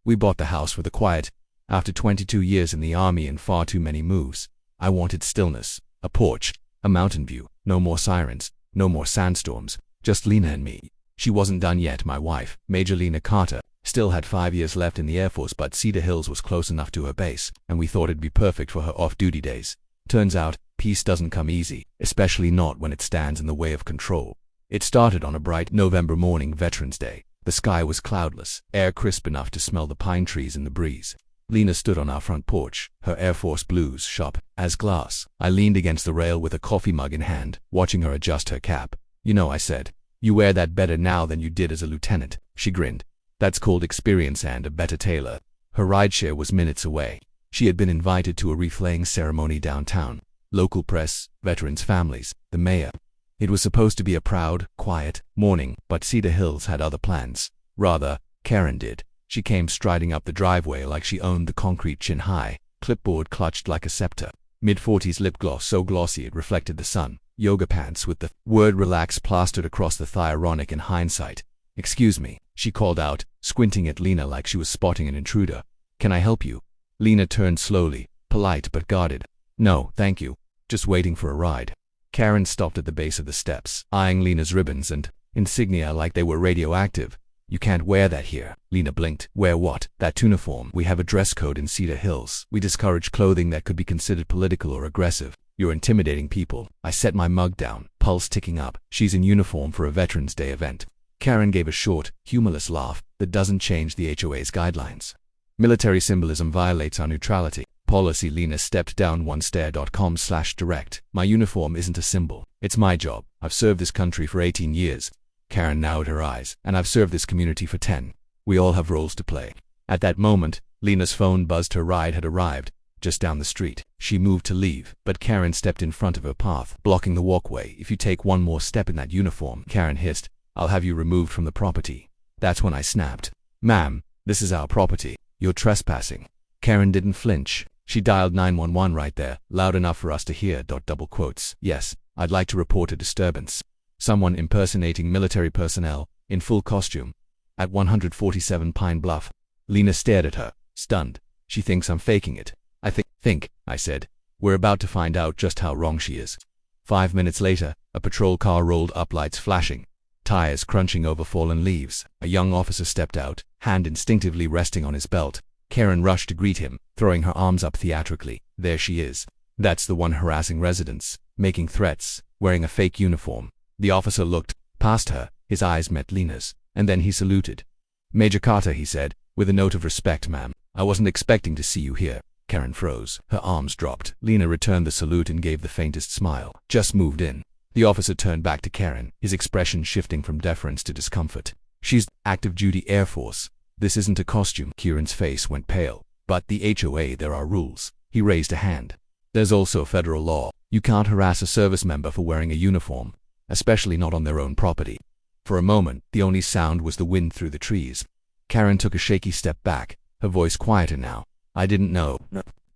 We bought the house for the quiet. After 22 years in the army and far too many moves, I wanted stillness, a porch, a mountain view, no more sirens, no more sandstorms, just Lena and me. She wasn't done yet, my wife, Major Lena Carter, still had 5 years left in the Air Force, but Cedar Hills was close enough to her base, and we thought it'd be perfect for her off-duty days. Turns out, peace doesn't come easy, especially not when it stands in the way of control. It started on a bright November morning, Veterans Day. The sky was cloudless, air crisp enough to smell the pine trees in the breeze. Lena stood on our front porch, her Air Force blues sharp as glass. I leaned against the rail with a coffee mug in hand, watching her adjust her cap. "You know," I said, "you wear that better now than you did as a lieutenant." She grinned. "That's called experience and a better tailor." Her rideshare was minutes away. She had been invited to a wreath-laying ceremony downtown. Local press, veterans' families, the mayor. It was supposed to be a proud, quiet morning, but Cedar Hills had other plans. Rather, Karen did. She came striding up the driveway like she owned the concrete, chin high, clipboard clutched like a scepter. Mid-40s lip gloss so glossy it reflected the sun. Yoga pants with the word relax plastered across the thigh, ironic in hindsight. "Excuse me," she called out, squinting at Lena like she was spotting an intruder. "Can I help you?" Lena turned slowly, polite but guarded. "No, thank you. Just waiting for a ride." Karen stopped at the base of the steps, eyeing Lena's ribbons and insignia like they were radioactive. "You can't wear that here." Lena blinked. "Wear what?" "That tuniform. We have a dress code in Cedar Hills. We discourage clothing that could be considered political or aggressive. You're intimidating people." I set my mug down, pulse ticking up. "She's in uniform for a Veterans Day event." Karen gave a short, humorless laugh. "That doesn't change the HOA's guidelines. Military symbolism violates our neutrality policy." Lena stepped down one stair.com/direct. "My uniform isn't a symbol. It's my job. I've served this country for 18 years. Karen narrowed her eyes. "And I've served this community for 10. We all have roles to play." At that moment, Lena's phone buzzed. Her ride had arrived, just down the street. She moved to leave, but Karen stepped in front of her path, blocking the walkway. "If you take one more step in that uniform," Karen hissed, "I'll have you removed from the property." That's when I snapped. "Ma'am, this is our property. You're trespassing." Karen didn't flinch. She dialed 911 right there, loud enough for us to hear. Double quotes. "Yes, I'd like to report a disturbance. Someone impersonating military personnel, in full costume, at 147 Pine Bluff." Lena stared at her, stunned. "She thinks I'm faking it." "I think," I said. "We're about to find out just how wrong she is." 5 minutes later, a patrol car rolled up, lights flashing, tires crunching over fallen leaves. A young officer stepped out, hand instinctively resting on his belt. Karen rushed to greet him, throwing her arms up theatrically. "There she is. That's the one harassing residents, making threats, wearing a fake uniform." The officer looked past her, his eyes met Lena's, and then he saluted. "Major Carter," he said, with a note of respect. "Ma'am, I wasn't expecting to see you here." Karen froze. Her arms dropped. Lena returned the salute and gave the faintest smile. "Just moved in." The officer turned back to Karen, his expression shifting from deference to discomfort. "She's active duty Air Force. This isn't a costume." Karen's face went pale. "But the HOA, there are rules." He raised a hand. "There's also federal law. You can't harass a service member for wearing a uniform, especially not on their own property." For a moment, the only sound was the wind through the trees. Karen took a shaky step back, her voice quieter now. "I didn't know,"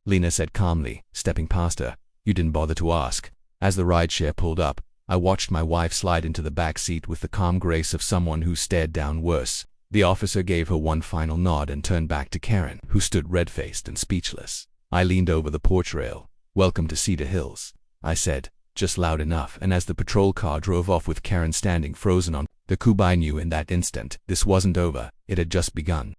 Lena said calmly, stepping past her. "You didn't bother to ask." As the rideshare pulled up, I watched my wife slide into the back seat with the calm grace of someone who stared down worse. The officer gave her one final nod and turned back to Karen, who stood red-faced and speechless. I leaned over the porch rail. "Welcome to Cedar Hills," I said, just loud enough, and as the patrol car drove off with Karen standing frozen on the curb, I knew in that instant this wasn't over, it had just begun.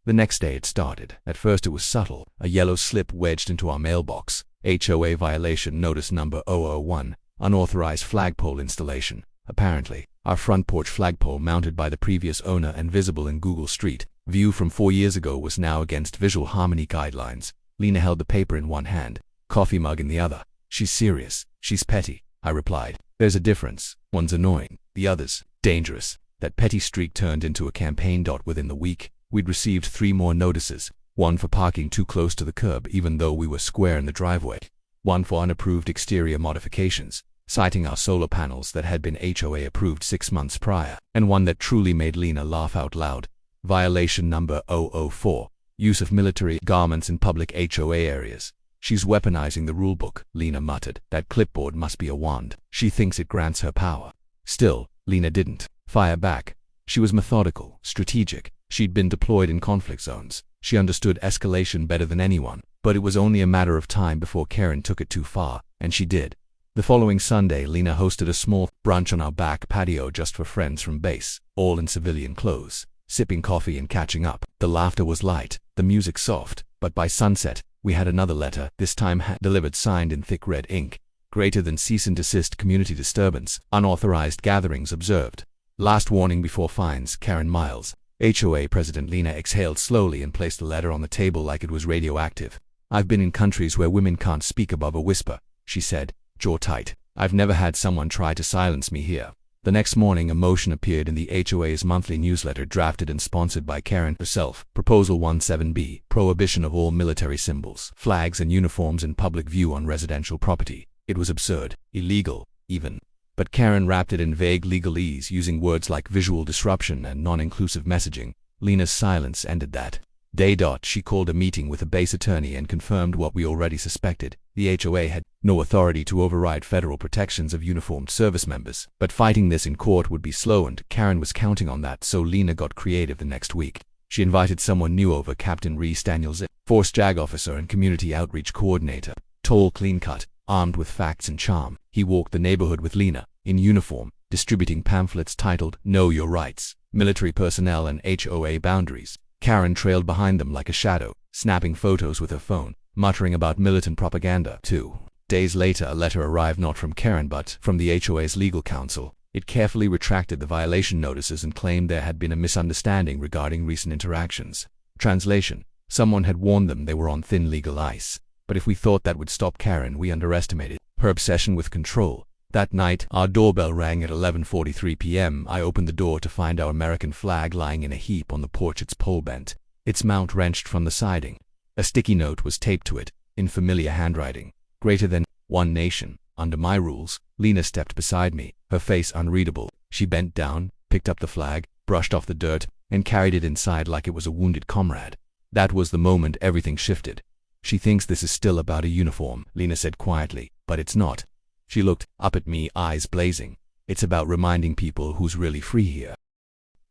The next day it started. At first it was subtle, a yellow slip wedged into our mailbox. HOA violation notice number 001, unauthorized flagpole installation. Apparently, our front porch flagpole mounted by the previous owner and visible in Google Street View from 4 years ago was now against visual harmony guidelines. Lena held the paper in one hand, coffee mug in the other. "She's serious. She's petty," I replied. "There's a difference. One's annoying, the other's dangerous." That petty streak turned into a campaign. Within the week, we'd received 3 more notices. One for parking too close to the curb even though we were square in the driveway. One for unapproved exterior modifications, citing our solar panels that had been HOA approved 6 months prior. And one that truly made Lena laugh out loud. Violation number 004, use of military garments in public HOA areas. "She's weaponizing the rulebook," Lena muttered. "That clipboard must be a wand. She thinks it grants her power." Still, Lena didn't fire back. She was methodical, strategic. She'd been deployed in conflict zones. She understood escalation better than anyone, but it was only a matter of time before Karen took it too far, and she did. The following Sunday, Lena hosted a small brunch on our back patio just for friends from base, all in civilian clothes, sipping coffee and catching up. The laughter was light, the music soft, but by sunset, we had another letter, this time hand-delivered, signed in thick red ink. Greater than cease and desist, community disturbance, unauthorized gatherings observed. Last warning before fines, Karen Miles. HOA President Lena exhaled slowly and placed the letter on the table like it was radioactive. I've been in countries where women can't speak above a whisper, she said, jaw tight. I've never had someone try to silence me here. The next morning, a motion appeared in the HOA's monthly newsletter, drafted and sponsored by Karen herself. Proposal 17B, prohibition of all military symbols, flags and uniforms in public view on residential property. It was absurd, illegal, even. But Karen wrapped it in vague legalese, using words like visual disruption and non-inclusive messaging. Lena's silence ended that day. She called a meeting with a base attorney and confirmed what we already suspected. The HOA had no authority to override federal protections of uniformed service members, but fighting this in court would be slow, and Karen was counting on that, so Lena got creative the next week. She invited someone new over, Captain Reese Daniels, Force JAG officer and community outreach coordinator. Tall, clean-cut, armed with facts and charm, he walked the neighborhood with Lena, in uniform, distributing pamphlets titled Know Your Rights, Military Personnel and HOA Boundaries. Karen trailed behind them like a shadow, snapping photos with her phone, muttering about militant propaganda. 2 days later, a letter arrived, not from Karen but from the HOA's legal counsel. It carefully retracted the violation notices and claimed there had been a misunderstanding regarding recent interactions. Translation: someone had warned them they were on thin legal ice. But if we thought that would stop Karen, we underestimated her obsession with control. That night, our doorbell rang at 11:43 p.m. I opened the door to find our American flag lying in a heap on the porch, its pole bent, its mount wrenched from the siding. A sticky note was taped to it, in familiar handwriting. Greater than one nation, under my rules. Lena stepped beside me, her face unreadable. She bent down, picked up the flag, brushed off the dirt, and carried it inside like it was a wounded comrade. That was the moment everything shifted. She thinks this is still about a uniform, Lena said quietly, but it's not. She looked up at me, eyes blazing. It's about reminding people who's really free here.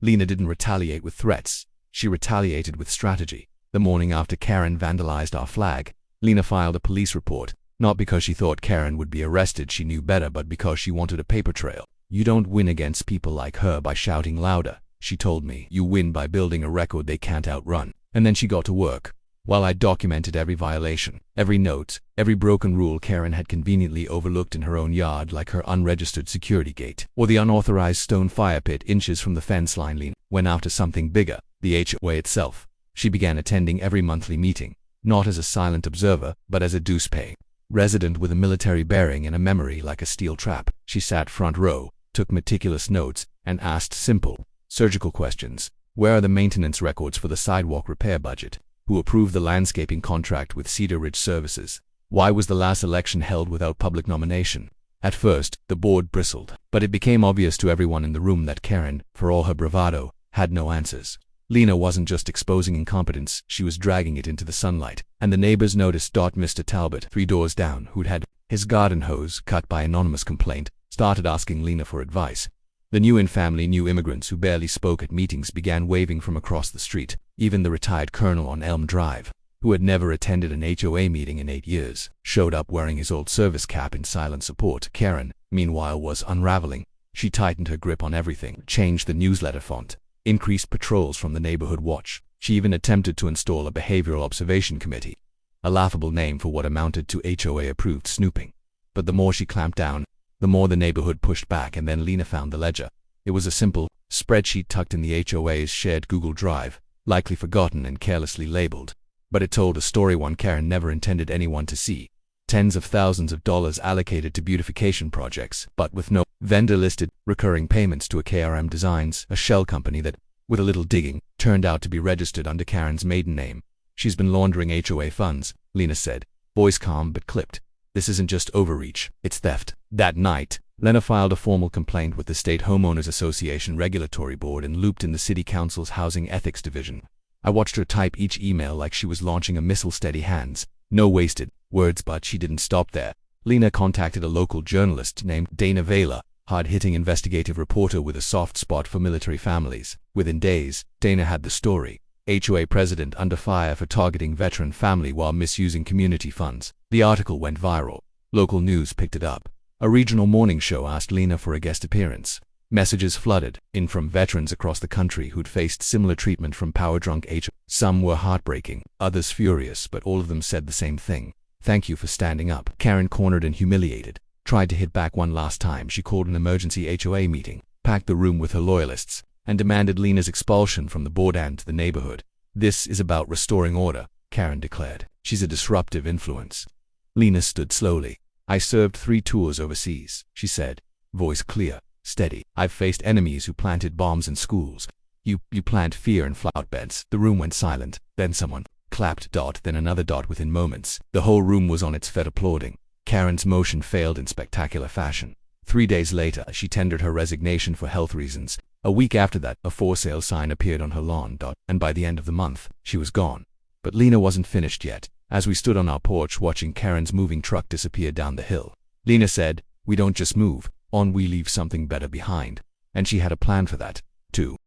Lena didn't retaliate with threats. She retaliated with strategy. The morning after Karen vandalized our flag, Lena filed a police report, not because she thought Karen would be arrested, she knew better, but because she wanted a paper trail. You don't win against people like her by shouting louder, she told me. You win by building a record they can't outrun. And then she got to work. While I documented every violation, every note, every broken rule Karen had conveniently overlooked in her own yard, like her unregistered security gate, or the unauthorized stone fire pit inches from the fence line, Lena went after something bigger, the HOA itself. She began attending every monthly meeting, not as a silent observer, but as a dues-paying resident with a military bearing and a memory like a steel trap. She sat front row, took meticulous notes, and asked simple, surgical questions. Where are the maintenance records for the sidewalk repair budget? Who approved the landscaping contract with Cedar Ridge Services? Why was the last election held without public nomination? At first, the board bristled, but it became obvious to everyone in the room that Karen, for all her bravado, had no answers. Lena wasn't just exposing incompetence, she was dragging it into the sunlight, and the neighbors noticed. Mr. Talbot, 3 doors down, who'd had his garden hose cut by anonymous complaint, started asking Lena for advice. The new-in family, new immigrants who barely spoke at meetings, began waving from across the street. Even the retired colonel on Elm Drive, who had never attended an HOA meeting in 8 years, showed up wearing his old service cap in silent support. Karen, meanwhile, was unraveling. She tightened her grip on everything, changed the newsletter font, increased patrols from the neighborhood watch. She even attempted to install a behavioral observation committee, a laughable name for what amounted to HOA-approved snooping. But the more she clamped down, the more the neighborhood pushed back, and then Lena found the ledger. It was a simple spreadsheet tucked in the HOA's shared Google Drive, likely forgotten and carelessly labeled. But it told a story one Karen never intended anyone to see. Tens of thousands of dollars allocated to beautification projects, but with no vendor-listed recurring payments to a KRM Designs, a shell company that, with a little digging, turned out to be registered under Karen's maiden name. She's been laundering HOA funds, Lena said, voice calm but clipped. This isn't just overreach, it's theft. That night, Lena filed a formal complaint with the State Homeowners Association Regulatory Board and looped in the City Council's Housing Ethics Division. I watched her type each email like she was launching a missile, steady hands. No wasted words, but she didn't stop there. Lena contacted a local journalist named Dana Vela, hard-hitting investigative reporter with a soft spot for military families. Within days, Dana had the story. HOA president under fire for targeting veteran family while misusing community funds. The article went viral. Local news picked it up. A regional morning show asked Lena for a guest appearance. Messages flooded in from veterans across the country who'd faced similar treatment from power-drunk HOA. Some were heartbreaking, others furious, but all of them said the same thing. "Thank you for standing up." Karen, cornered and humiliated, tried to hit back one last time. She called an emergency HOA meeting, packed the room with her loyalists, and demanded Lena's expulsion from the board and the neighborhood. "This is about restoring order," Karen declared. "She's a disruptive influence." Lena stood slowly. "I served 3 tours overseas," she said, voice clear, steady. "I've faced enemies who planted bombs in schools. You plant fear in flower beds." The room went silent. Then someone clapped. Then another. Within moments, the whole room was on its feet applauding. Karen's motion failed in spectacular fashion. 3 days later, she tendered her resignation for health reasons. A week after that, a for sale sign appeared on her lawn. And by the end of the month, she was gone. But Lena wasn't finished yet. As we stood on our porch watching Karen's moving truck disappear down the hill, Lena said, "We don't just move on, we leave something better behind." And she had a plan for that, too.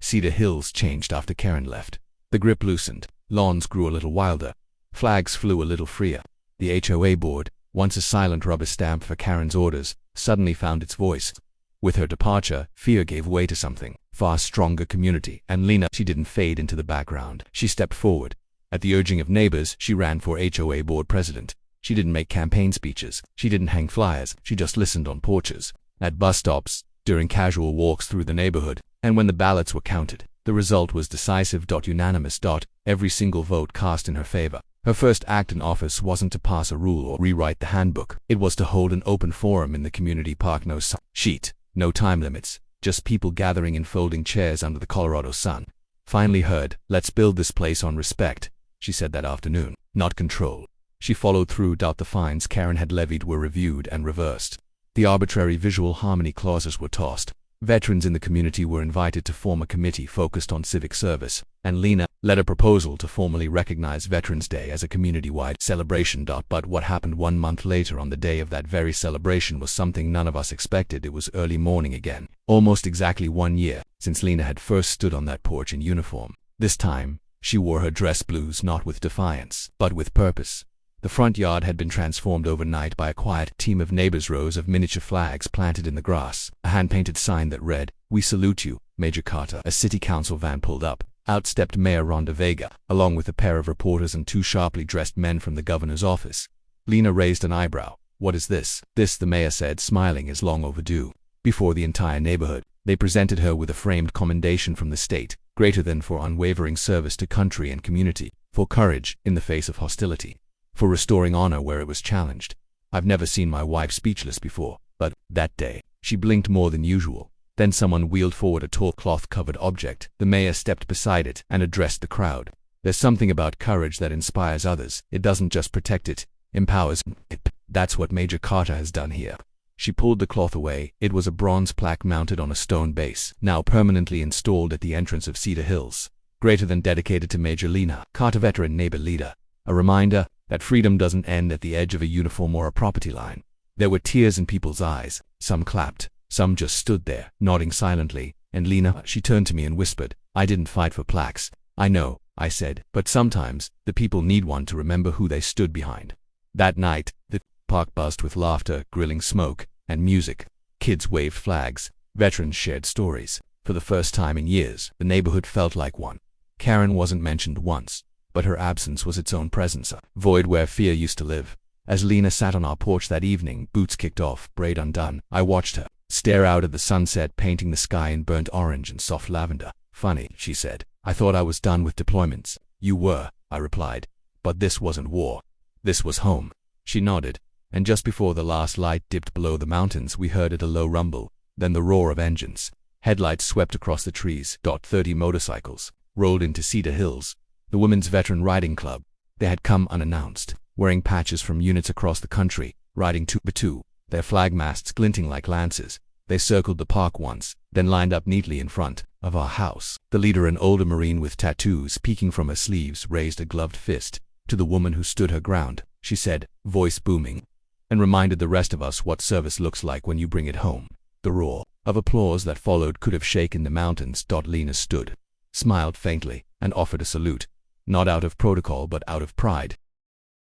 Cedar Hills changed after Karen left. The grip loosened. Lawns grew a little wilder. Flags flew a little freer. The HOA board, once a silent rubber stamp for Karen's orders, suddenly found its voice. With her departure, fear gave way to something far stronger: community. And Lena, she didn't fade into the background. She stepped forward. At the urging of neighbors, she ran for HOA board president. She didn't make campaign speeches. She didn't hang flyers. She just listened on porches, at bus stops, during casual walks through the neighborhood. And when the ballots were counted, the result was decisive. Unanimous. Every single vote cast in her favor. Her first act in office wasn't to pass a rule or rewrite the handbook. It was to hold an open forum in the community park. No sheet, no time limits, just people gathering in folding chairs under the Colorado sun. Finally heard, "Let's build this place on respect," she said that afternoon, "not control." She followed through. The fines Karen had levied were reviewed and reversed. The arbitrary visual harmony clauses were tossed. Veterans in the community were invited to form a committee focused on civic service, and Lena led a proposal to formally recognize Veterans Day as a community-wide celebration. But what happened 1 month later, on the day of that very celebration, was something none of us expected. It was early morning again. Almost exactly 1 year since Lena had first stood on that porch in uniform. This time, she wore her dress blues not with defiance, but with purpose. The front yard had been transformed overnight by a quiet team of neighbors. Rows of miniature flags planted in the grass, a hand-painted sign that read, "We salute you, Major Carter." A city council van pulled up. Out stepped Mayor Rhonda Vega, along with a pair of reporters and 2 sharply dressed men from the governor's office. Lena raised an eyebrow. "What is this?" "This," the mayor said, smiling, "is long overdue." Before the entire neighborhood, they presented her with a framed commendation from the state, greater than for unwavering service to country and community, for courage in the face of hostility, for restoring honor where it was challenged. I've never seen my wife speechless before, but that day, she blinked more than usual. Then someone wheeled forward a tall cloth-covered object. The mayor stepped beside it and addressed the crowd. "There's something about courage that inspires others. It doesn't just protect, it empowers it. That's what Major Carter has done here." She pulled the cloth away. It was a bronze plaque mounted on a stone base, now permanently installed at the entrance of Cedar Hills. "Greater than," dedicated to Major Lena Carter, veteran neighbor leader. A reminder that freedom doesn't end at the edge of a uniform or a property line. There were tears in people's eyes. Some clapped. Some just stood there, nodding silently. And Lena, she turned to me and whispered, "I didn't fight for plaques." "I know," I said, "but sometimes the people need one to remember who they stood behind." That night, the park buzzed with laughter, grilling smoke, and music. Kids waved flags. Veterans shared stories. For the first time in years, the neighborhood felt like one. Karen wasn't mentioned once, but her absence was its own presence, a void where fear used to live. As Lena sat on our porch that evening, boots kicked off, braid undone, I watched her stare out at the sunset, painting the sky in burnt orange and soft lavender. "Funny," she said. "I thought I was done with deployments." "You were," I replied. "But this wasn't war. This was home." She nodded, and just before the last light dipped below the mountains, we heard it, a low rumble, then the roar of engines. Headlights swept across the trees. 30 motorcycles rolled into Cedar Hills. The Women's Veteran Riding Club. They had come unannounced, wearing patches from units across the country, riding 2 by 2, their flag masts glinting like lances. They circled the park once, then lined up neatly in front of our house. The leader, an older Marine with tattoos peeking from her sleeves, raised a gloved fist. To the woman who stood her ground, she said, voice booming, and reminded the rest of us what service looks like when you bring it home. The roar of applause that followed could have shaken the mountains. Lena stood, smiled faintly, and offered a salute, not out of protocol but out of pride.